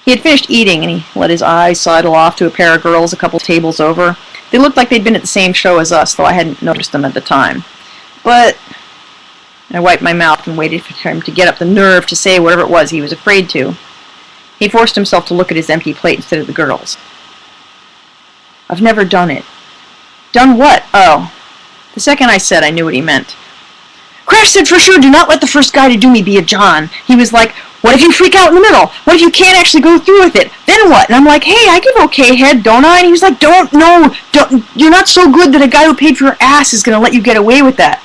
He had finished eating, and he let his eyes sidle off to a pair of girls a couple tables over. They looked like they'd been at the same show as us, though I hadn't noticed them at the time. But... I wiped my mouth and waited for him to get up the nerve to say whatever it was he was afraid to. He forced himself to look at his empty plate instead of the girls. I've never done it. Done what? Oh. The second I said, I knew what he meant. Crash said for sure, do not let the first guy to do me be a John. He was like, what if you freak out in the middle? What if you can't actually go through with it? Then what? And I'm like, hey, I give okay head, don't I? And he was like, don't, you're not so good that a guy who paid for your ass is going to let you get away with that.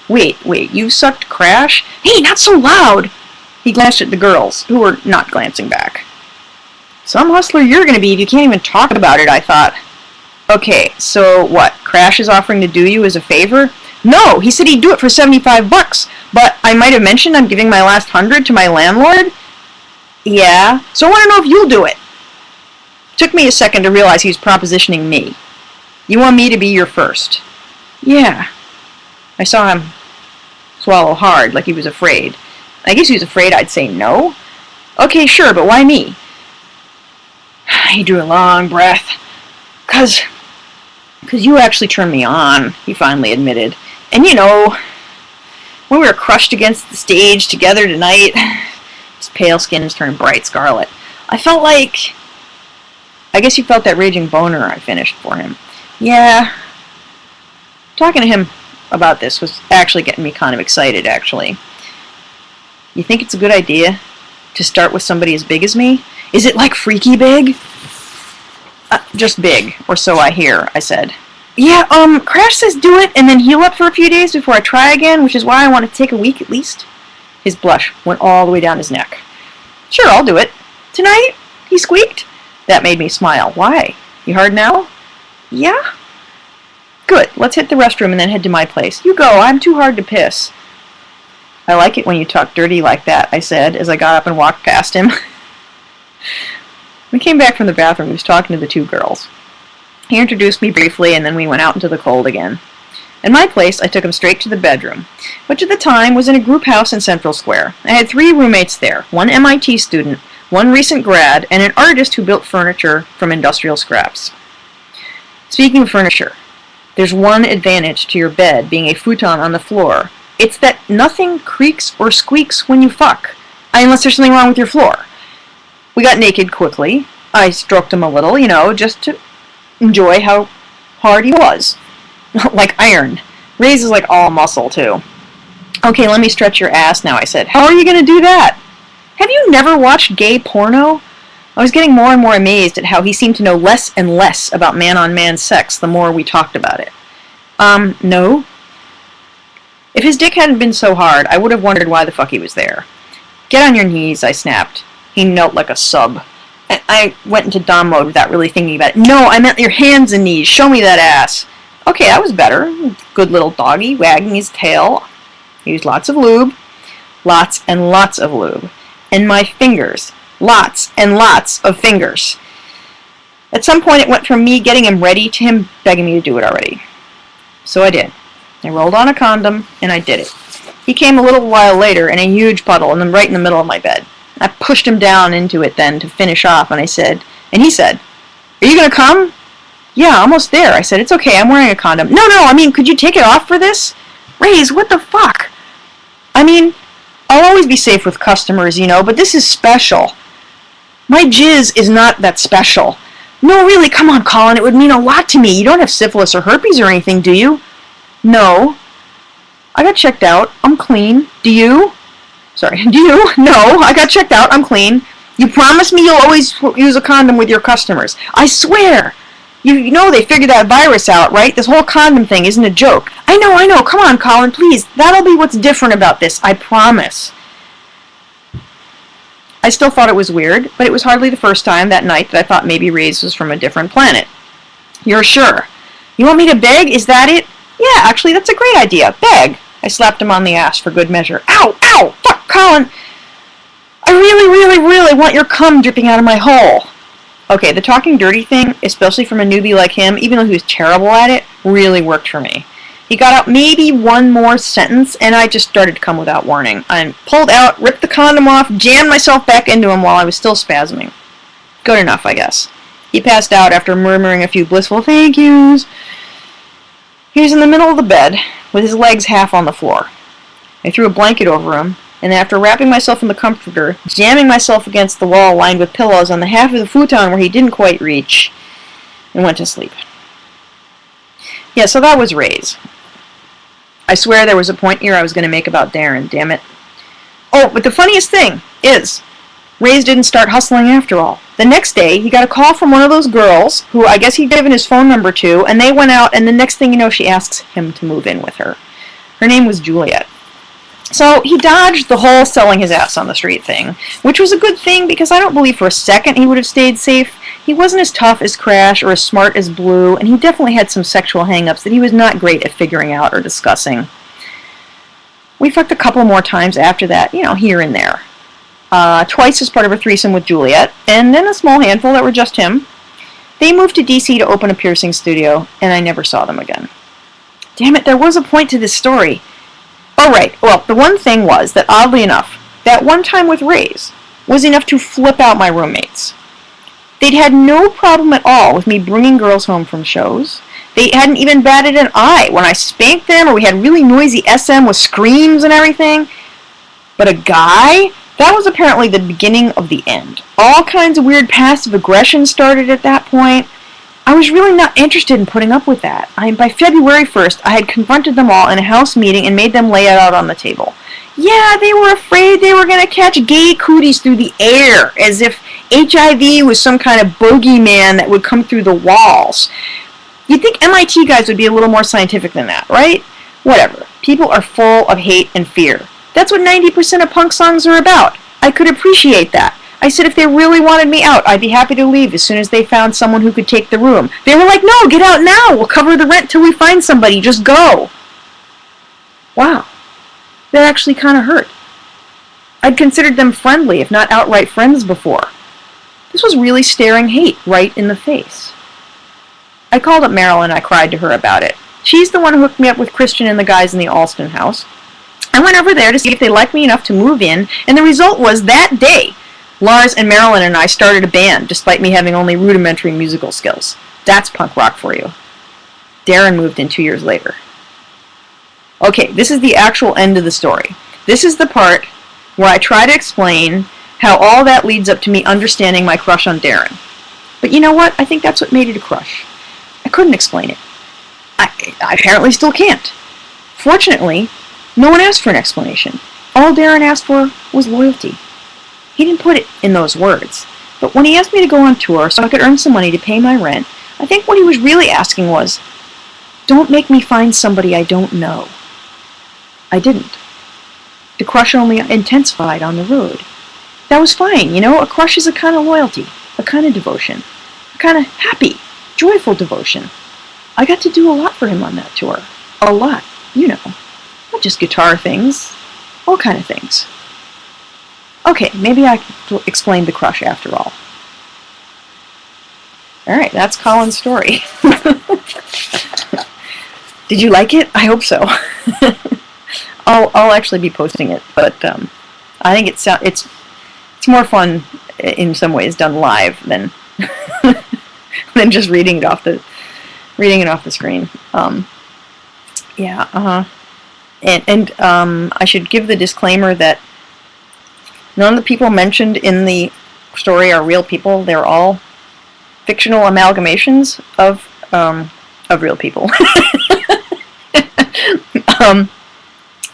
Wait, you sucked Crash? Hey, not so loud. He glanced at the girls, who were not glancing back. Some hustler you're going to be if you can't even talk about it, I thought. Okay, so what? Crash is offering to do you as a favor? No, he said he'd do it for $75, but I might have mentioned I'm giving my last 100 to my landlord? Yeah, so I want to know if you'll do it. Took me a second to realize he was propositioning me. You want me to be your first? Yeah. I saw him swallow hard, like he was afraid. I guess he was afraid I'd say no. Okay, sure, but why me? He drew a long breath. 'Cause you actually turned me on, he finally admitted. And you know, when we were crushed against the stage together tonight, his pale skin turned bright scarlet. I felt like... I guess you felt that raging boner I finished for him. Yeah. Talking to him about this was actually getting me kind of excited, actually. You think it's a good idea to start with somebody as big as me? Is it like freaky big? Just big, or so I hear, I said. Yeah, Crash says do it and then heal up for a few days before I try again, which is why I want to take a week at least. His blush went all the way down his neck. Sure, I'll do it. Tonight? He squeaked. That made me smile. Why? You hard now? Yeah? Good, let's hit the restroom and then head to my place. You go, I'm too hard to piss. I like it when you talk dirty like that, I said, as I got up and walked past him. We came back from the bathroom. He was talking to the two girls. He introduced me briefly, and then we went out into the cold again. At my place, I took him straight to the bedroom, which at the time was in a group house in Central Square. I had 3 roommates there, one MIT student, one recent grad, and an artist who built furniture from industrial scraps. Speaking of furniture, there's one advantage to your bed being a futon on the floor. It's that nothing creaks or squeaks when you fuck, unless there's something wrong with your floor. We got naked quickly. I stroked him a little, you know, just to enjoy how hard he was. Like iron. Ray's is like all muscle, too. Okay, let me stretch your ass now, I said. How are you going to do that? Have you never watched gay porno? I was getting more and more amazed at how he seemed to know less and less about man-on-man sex the more we talked about it. No. If his dick hadn't been so hard, I would have wondered why the fuck he was there. Get on your knees, I snapped. He knelt like a sub. I went into Dom mode without really thinking about it. No, I meant your hands and knees. Show me that ass. Okay, that was better. Good little doggy, wagging his tail. He used lots of lube. Lots and lots of lube. And my fingers. Lots and lots of fingers. At some point it went from me getting him ready to him begging me to do it already. So I did. I rolled on a condom, and I did it. He came a little while later in a huge puddle, and then right in the middle of my bed. I pushed him down into it then to finish off, and he said, are you going to come? Yeah, almost there. I said, it's okay, I'm wearing a condom. No, I mean, could you take it off for this? Raze, what the fuck? I mean, I'll always be safe with customers, you know, but this is special. My jizz is not that special. No, really, come on, Colin, it would mean a lot to me. You don't have syphilis or herpes or anything, do you? No. I got checked out. I'm clean. Do you? Sorry, do you? No, I got checked out. I'm clean. You promise me you'll always use a condom with your customers. I swear. You know they figured that virus out, right? This whole condom thing isn't a joke. I know. Come on, Colin, please. That'll be what's different about this. I promise. I still thought it was weird, but it was hardly the first time that night that I thought maybe Raze was from a different planet. You're sure? You want me to beg? Is that it? Yeah, actually, that's a great idea. Beg. I slapped him on the ass for good measure. Ow! Ow! Fuck, Colin! I really, really, really want your cum dripping out of my hole. Okay, the talking dirty thing, especially from a newbie like him, even though he was terrible at it, really worked for me. He got out maybe one more sentence, and I just started to come without warning. I pulled out, ripped the condom off, jammed myself back into him while I was still spasming. Good enough, I guess. He passed out after murmuring a few blissful thank yous. He was in the middle of the bed, with his legs half on the floor. I threw a blanket over him, and after wrapping myself in the comforter, jamming myself against the wall lined with pillows on the half of the futon where he didn't quite reach, and went to sleep. Yeah, so that was Ray's. I swear there was a point here I was going to make about Darren, damn it. Oh, but the funniest thing is, Ray's didn't start hustling after all. The next day, he got a call from one of those girls, who I guess he'd given his phone number to, and they went out, and the next thing you know, she asks him to move in with her. Her name was Juliet. So he dodged the whole selling his ass on the street thing, which was a good thing because I don't believe for a second he would have stayed safe. He wasn't as tough as Crash or as smart as Blue, and he definitely had some sexual hang-ups that he was not great at figuring out or discussing. We fucked a couple more times after that, here and there. Twice as part of a threesome with Juliet, and then a small handful that were just him. They moved to DC to open a piercing studio, and I never saw them again. Damn it, there was a point to this story. Oh, right. Well, the one thing was that, oddly enough, that one time with Ray's was enough to flip out my roommates. They'd had no problem at all with me bringing girls home from shows. They hadn't even batted an eye when I spanked them or we had really noisy SM with screams and everything. But a guy? That was apparently the beginning of the end. All kinds of weird passive aggression started at that point. I was really not interested in putting up with that. By February 1st, I had confronted them all in a house meeting and made them lay it out on the table. Yeah, they were afraid they were going to catch gay cooties through the air, as if HIV was some kind of bogeyman that would come through the walls. You'd think MIT guys would be a little more scientific than that, right? Whatever. People are full of hate and fear. That's what 90% of punk songs are about. I could appreciate that. I said if they really wanted me out, I'd be happy to leave as soon as they found someone who could take the room. They were like, no, get out now. We'll cover the rent till we find somebody. Just go. Wow. That actually kind of hurt. I'd considered them friendly, if not outright friends before. This was really staring hate right in the face. I called up Marilyn and I cried to her about it. She's the one who hooked me up with Christian and the guys in the Alston house. I went over there to see if they liked me enough to move in, and the result was that day, Lars and Marilyn and I started a band, despite me having only rudimentary musical skills. That's punk rock for you. Darren moved in 2 years later. Okay, this is the actual end of the story. This is the part where I try to explain how all that leads up to me understanding my crush on Darren. But you know what? I think that's what made it a crush. I couldn't explain it. I apparently still can't. Fortunately, no one asked for an explanation. All Darren asked for was loyalty. He didn't put it in those words, but when he asked me to go on tour so I could earn some money to pay my rent, I think what he was really asking was, don't make me find somebody I don't know. I didn't. The crush only intensified on the road. That was fine, a crush is a kind of loyalty, a kind of devotion, a kind of happy, joyful devotion. I got to do a lot for him on that tour. A lot, not just guitar things, all kind of things. Okay, maybe I explained the crush after all. Alright, that's Colin's story. Did you like it? I hope so. I'll actually be posting it, but I think it's more fun in some ways done live than than just reading it off the screen. And I should give the disclaimer that none of the people mentioned in the story are real people. They're all fictional amalgamations of real people.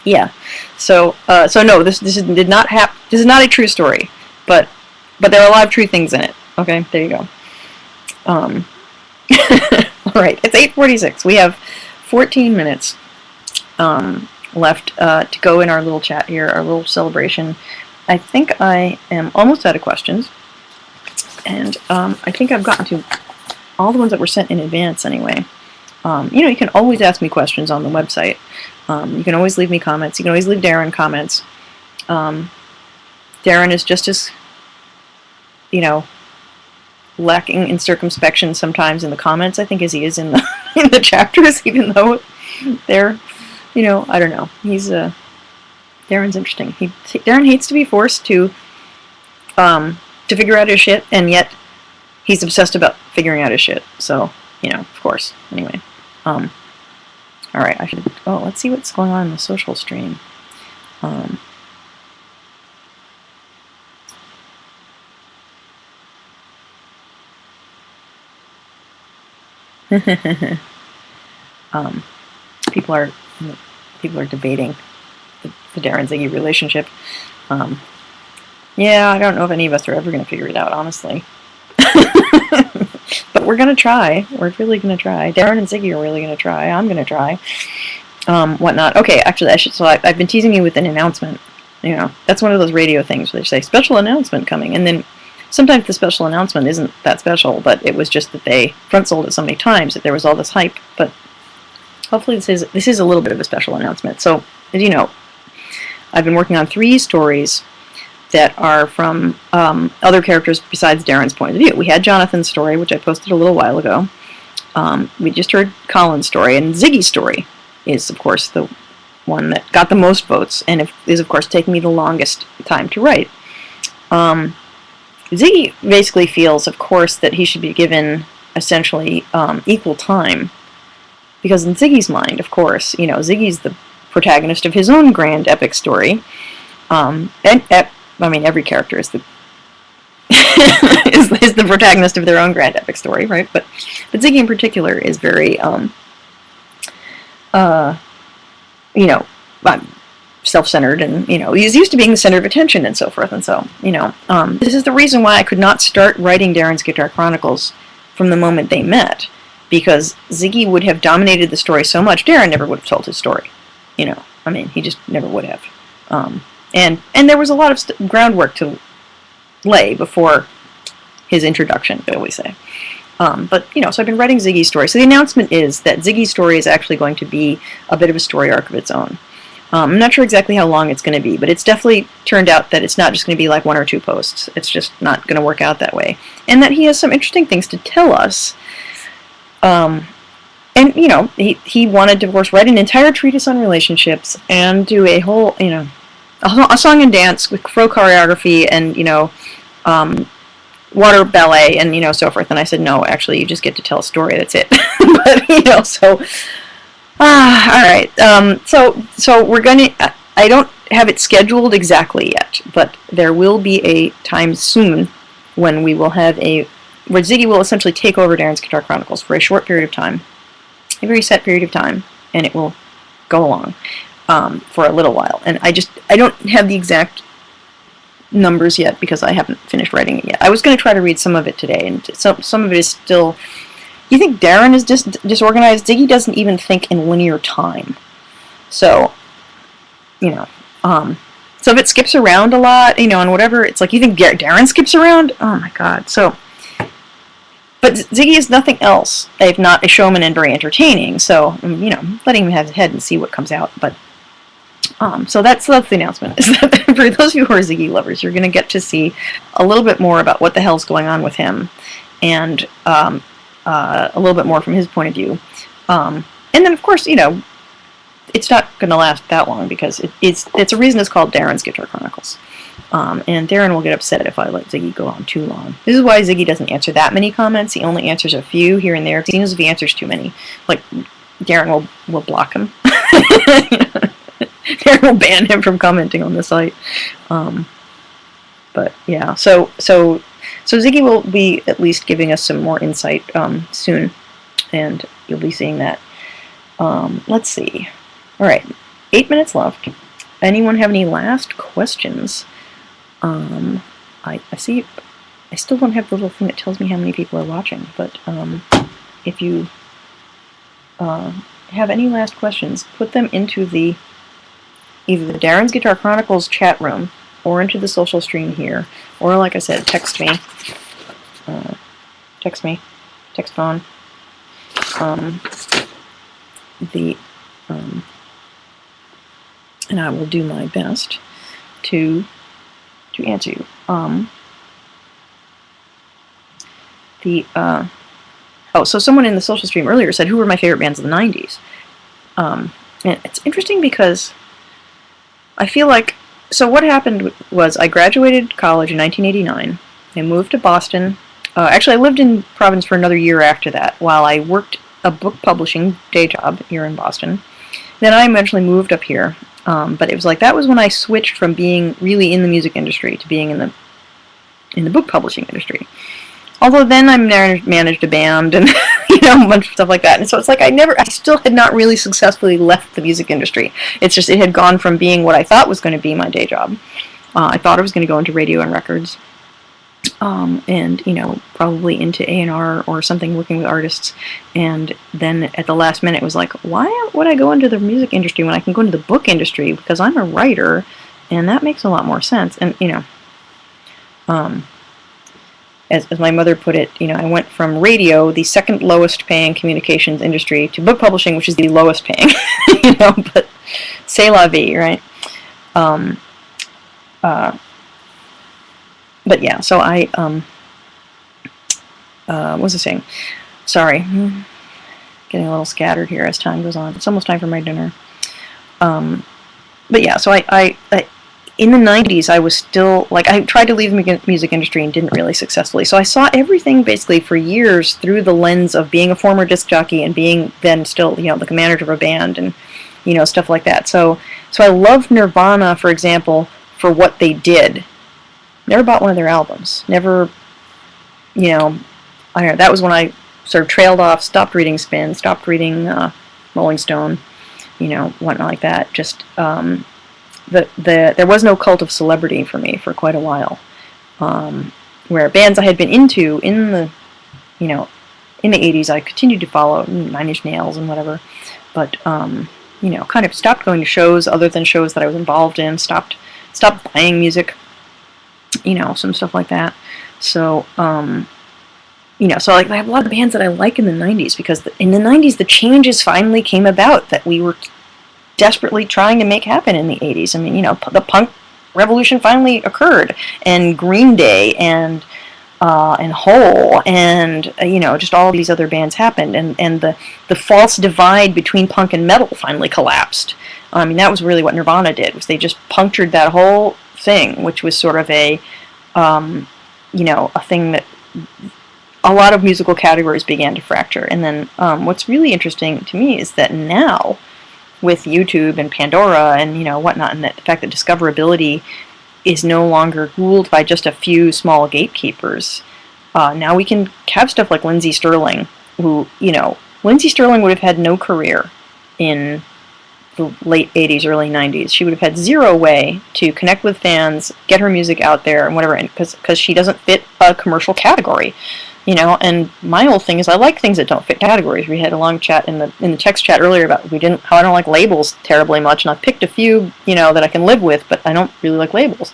Yeah. So no, this is not a true story, but there are a lot of true things in it. Okay, there you go. All right, it's 8:46. We have 14 minutes left to go in our little chat here, our little celebration. I think I am almost out of questions, and I think I've gotten to all the ones that were sent in advance anyway. You know, you can always ask me questions on the website. You can always leave me comments. You can always leave Darren comments. Darren is just as, you know, lacking in circumspection sometimes in the comments, I think, as he is in the in the chapters, even though they're, you know, I don't know. He's Darren's interesting. Darren hates to be forced to figure out his shit, and yet he's obsessed about figuring out his shit. So, you know, of course. Anyway, all right. I should. Oh, let's see what's going on in the social stream. People are debating the Darren Ziggy relationship. Yeah, I don't know if any of us are ever going to figure it out, honestly. But we're going to try. We're really going to try. Darren and Ziggy are really going to try. I'm going to try. Whatnot. Okay, actually, so I've been teasing you with an announcement. You know, that's one of those radio things where they say, special announcement coming, and then sometimes the special announcement isn't that special, but it was just that they front-sold it so many times that there was all this hype. But hopefully this is a little bit of a special announcement. So, as you know, I've been working on 3 stories that are from other characters besides Darren's point of view. We had Jonathan's story, which I posted a little while ago. We just heard Colin's story, and Ziggy's story is, of course, the one that got the most votes, and is, of course, taking me the longest time to write. Ziggy basically feels, of course, that he should be given essentially equal time, because in Ziggy's mind, of course, you know, Ziggy's the protagonist of his own grand epic story, I mean, every character is the is the protagonist of their own grand epic story, right? But Ziggy in particular is very you know, self-centered, and, you know, he's used to being the center of attention and so forth, and so, you know, this is the reason why I could not start writing Darren's Guitar Chronicles from the moment they met, because Ziggy would have dominated the story so much, Darren never would have told his story, you know, I mean, he just never would have, and there was a lot of groundwork to lay before his introduction, shall we say. But, you know, so I've been writing Ziggy's story. So the announcement is that Ziggy's story is actually going to be a bit of a story arc of its own. I'm not sure exactly how long it's going to be, but it's definitely turned out that it's not just going to be like 1 or 2 posts. It's just not going to work out that way. And that he has some interesting things to tell us. And, you know, he wanted to, of course, write an entire treatise on relationships and do a whole, you know, a song and dance with faux choreography and, you know, water ballet and, you know, so forth. And I said, no, actually, you just get to tell a story. That's it. But, you know, so, all right. So we're going to, I don't have it scheduled exactly yet, but there will be a time soon when we will have where Ziggy will essentially take over Darren's Guitar Chronicles for a short period of time, a very set period of time, and it will go along for a little while. And I don't have the exact numbers yet because I haven't finished writing it yet. I was going to try to read some of it today, and some of it is still. You think Darren is disorganized? Ziggy doesn't even think in linear time. So, you know, so if it skips around a lot, you know, and whatever, it's like, you think Darren skips around? Oh my God. So, but Ziggy is nothing else if not a showman and very entertaining. So, you know, letting him have his head and see what comes out. But so that's the announcement. Is that for those of you who are Ziggy lovers, you're going to get to see a little bit more about what the hell's going on with him, and a little bit more from his point of view. And then, of course, you know, it's not going to last that long because it's a reason it's called Darren's Guitar Chronicles. And Darren will get upset if I let Ziggy go on too long. This is why Ziggy doesn't answer that many comments. He only answers a few here and there. It seems if he answers too many, like, Darren will block him. Darren will ban him from commenting on the site. But yeah, so Ziggy will be at least giving us some more insight soon, and you'll be seeing that. Let's see. All right, 8 minutes left. Anyone have any last questions? I see. I still don't have the little thing that tells me how many people are watching, but if you have any last questions, put them into either the Darren's Guitar Chronicles chat room or into the social stream here, or, like I said, text me. Text phone. the and I will do my best to answer you. So someone in the social stream earlier said, who were my favorite bands of the 90s? And it's interesting because I feel like, so what happened was I graduated college in 1989. I moved to Boston. Actually, I lived in Providence for another year after that while I worked a book publishing day job here in Boston. Then I eventually moved up here. But it was like, that was when I switched from being really in the music industry to being in the book publishing industry. Although then I managed a band and a bunch of stuff like that. And so it's like I still had not really successfully left the music industry. It's just it had gone from being what I thought was going to be my day job. I thought I was going to go into radio and records, and probably into A&R or something, working with artists. And then at the last minute it was like, why would I go into the music industry when I can go into the book industry, because I'm a writer and that makes a lot more sense. And as my mother put it, I went from radio, the second lowest paying communications industry, to book publishing, which is the lowest paying. But c'est la vie, right? But yeah, so I what was I saying? Sorry, getting a little scattered here as time goes on. It's almost time for my dinner. But yeah, so I in the 90s, I was still, I tried to leave the music industry and didn't really successfully. So I saw everything basically for years through the lens of being a former disc jockey and being then still, like a manager of a band and, stuff like that. So I loved Nirvana, for example, for what they did. Never bought one of their albums. Never, I don't know, that was when I sort of trailed off, stopped reading Spin, stopped reading Rolling Stone, whatnot like that. Just, there was no cult of celebrity for me for quite a while, where bands I had been into in the 80s I continued to follow, Nine Inch Nails and whatever, but kind of stopped going to shows other than shows that I was involved in, stopped buying music, some stuff like that. So so I have a lot of bands that I like in the 90s because in the 90s the changes finally came about that we were desperately trying to make happen in the 80s. I mean, the punk revolution finally occurred, and Green Day and Hole and just all these other bands happened, and the false divide between punk and metal finally collapsed. I mean, that was really what Nirvana did, was they just punctured that whole thing, which was sort of a thing that a lot of musical categories began to fracture. And then what's really interesting to me is that now, with YouTube and Pandora and whatnot, and the fact that discoverability is no longer ruled by just a few small gatekeepers. Now we can have stuff like Lindsey Stirling, who Lindsey Stirling would have had no career in the late 80s, early 90s. She would have had zero way to connect with fans, get her music out there, and whatever, because she doesn't fit a commercial category. And my whole thing is I like things that don't fit categories. We had a long chat in the text chat earlier about how I don't like labels terribly much, and I've picked a few, that I can live with, but I don't really like labels.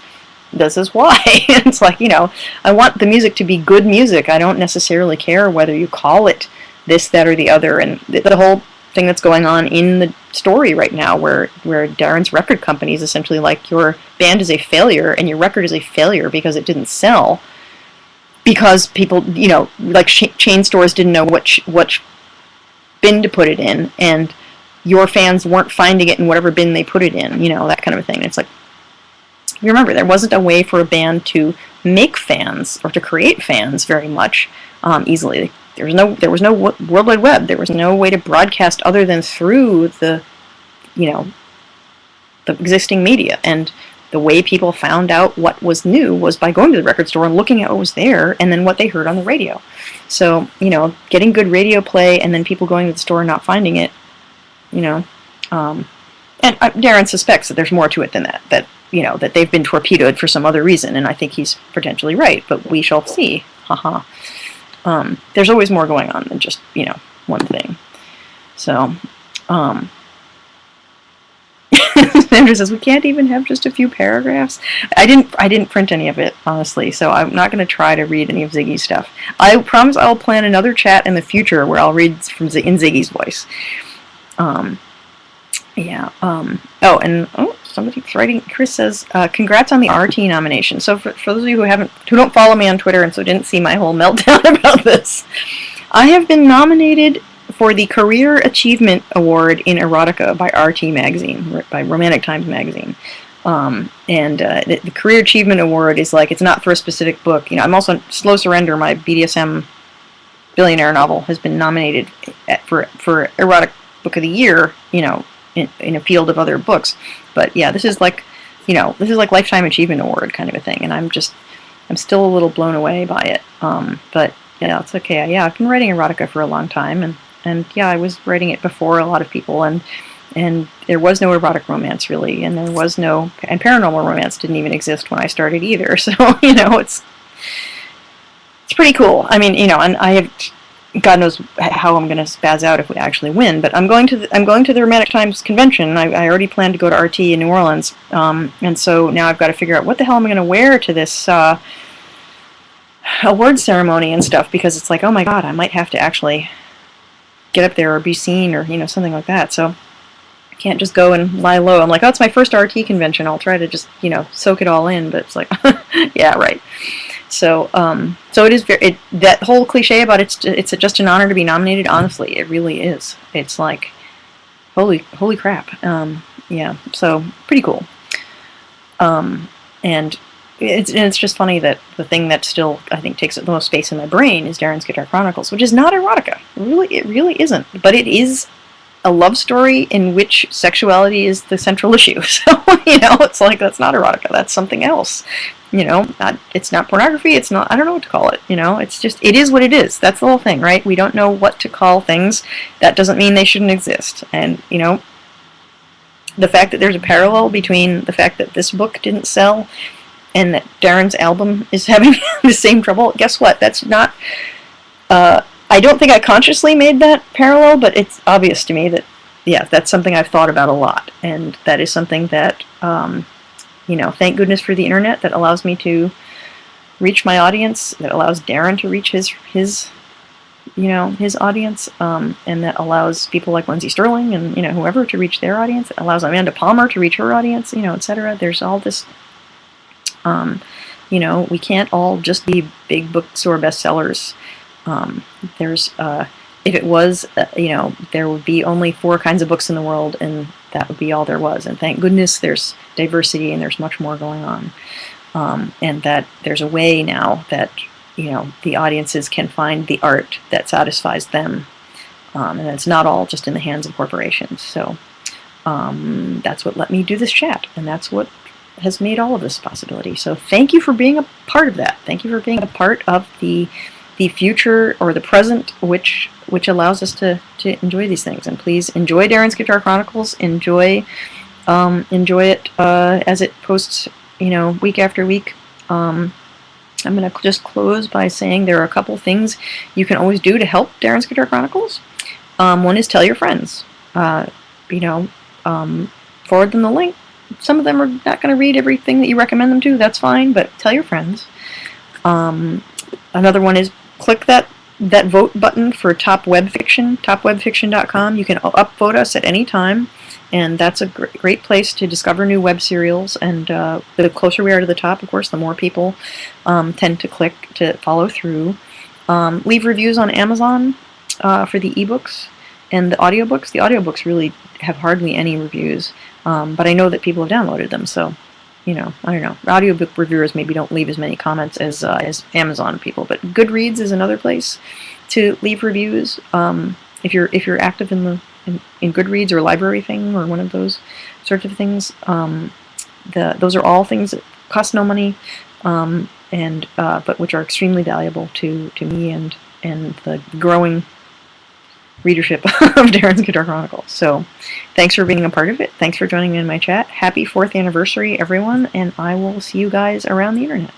This is why. It's like, I want the music to be good music. I don't necessarily care whether you call it this, that, or the other. And the whole thing that's going on in the story right now, where Darren's record company is essentially like, your band is a failure and your record is a failure because it didn't sell. Because people, like chain stores didn't know what bin to put it in, and your fans weren't finding it in whatever bin they put it in, that kind of a thing. It's like, you remember, there wasn't a way for a band to make fans or to create fans very much easily. There was no World Wide Web. There was no way to broadcast other than through the existing media. And the way people found out what was new was by going to the record store and looking at what was there and then what they heard on the radio. So, getting good radio play and then people going to the store and not finding it, and Darren suspects that there's more to it than that, that they've been torpedoed for some other reason, and I think he's potentially right, but we shall see. Haha. There's always more going on than just, one thing. So, Andrew says, we can't even have just a few paragraphs. I didn't print any of it, honestly, so I'm not going to try to read any of Ziggy's stuff. I promise I'll plan another chat in the future where I'll read in Ziggy's voice. Yeah. Oh, and somebody's writing. Chris says, "Congrats on the RT nomination." So for those of you who don't follow me on Twitter and so didn't see my whole meltdown about this, I have been nominated for the Career Achievement Award in Erotica by RT Magazine, by Romantic Times Magazine. The Career Achievement Award is like, it's not for a specific book. I'm also Slow Surrender, my BDSM billionaire novel, has been nominated for Erotic Book of the Year, in a field of other books. But yeah, this is like Lifetime Achievement Award kind of a thing, and I'm still a little blown away by it. But yeah, it's okay. Yeah, I've been writing erotica for a long time, and yeah, I was writing it before a lot of people, and there was no erotic romance really, and paranormal romance didn't even exist when I started either. So it's pretty cool. I mean, and I have, God knows how I'm going to spaz out if we actually win, but I'm going to the Romantic Times convention. I already planned to go to RT in New Orleans, and so now I've got to figure out what the hell am I going to wear to this award ceremony and stuff, because it's like, oh my God, I might have to actually get up there or be seen or something like that. So I can't just go and lie low. I'm like, oh, it's my first RT convention. I'll try to just soak it all in. But it's like, yeah, right. So it is that whole cliche about it's just an honor to be nominated. Honestly, it really is. It's like, holy crap. Yeah. So pretty cool. And it's just funny that the thing that still, I think, takes up the most space in my brain is Darren's Guitar Chronicles, which is not erotica. It really isn't. But it is a love story in which sexuality is the central issue. So, it's like, that's not erotica. That's something else. It's not pornography. It's not, I don't know what to call it. It's just, it is what it is. That's the whole thing, right? We don't know what to call things. That doesn't mean they shouldn't exist. And, the fact that there's a parallel between the fact that this book didn't sell and that Darren's album is having the same trouble, guess what? That's not, I don't think I consciously made that parallel, but it's obvious to me that, yeah, that's something I've thought about a lot. And that is something that, thank goodness for the internet that allows me to reach my audience, that allows Darren to reach his audience, and that allows people like Lindsay Sterling and, whoever to reach their audience. It allows Amanda Palmer to reach her audience, etc. There's all this, we can't all just be big bookstore bestsellers. There's, if it was, there would be only 4 kinds of books in the world, and that would be all there was. And thank goodness there's diversity and there's much more going on. And that there's a way now that, the audiences can find the art that satisfies them. And it's not all just in the hands of corporations. So that's what let me do this chat. And that's what has made all of this a possibility. So thank you for being a part of that. Thank you for being a part of the future or the present, which allows us to enjoy these things. And please enjoy Darren's Guitar Chronicles. Enjoy it as it posts, week after week. I'm going to just close by saying there are a couple things you can always do to help Darren's Guitar Chronicles. One is tell your friends. Forward them the link. Some of them are not going to read everything that you recommend them to. That's fine, but tell your friends. Another one is click that vote button for Top Web Fiction, topwebfiction.com. You can upvote us at any time, and that's a great place to discover new web serials. And the closer we are to the top, of course, the more people tend to click to follow through. Leave reviews on Amazon for the ebooks and the audiobooks. The audiobooks really have hardly any reviews, but I know that people have downloaded them, so I don't know. Audiobook reviewers maybe don't leave as many comments as Amazon people, but Goodreads is another place to leave reviews. If you're active in Goodreads or Library Thing or one of those sorts of things, those are all things that cost no money, but which are extremely valuable to me and the growing readership of Darren's Guitar Chronicles. So thanks for being a part of it. Thanks for joining me in my chat. Happy 4th anniversary, everyone, and I will see you guys around the internet.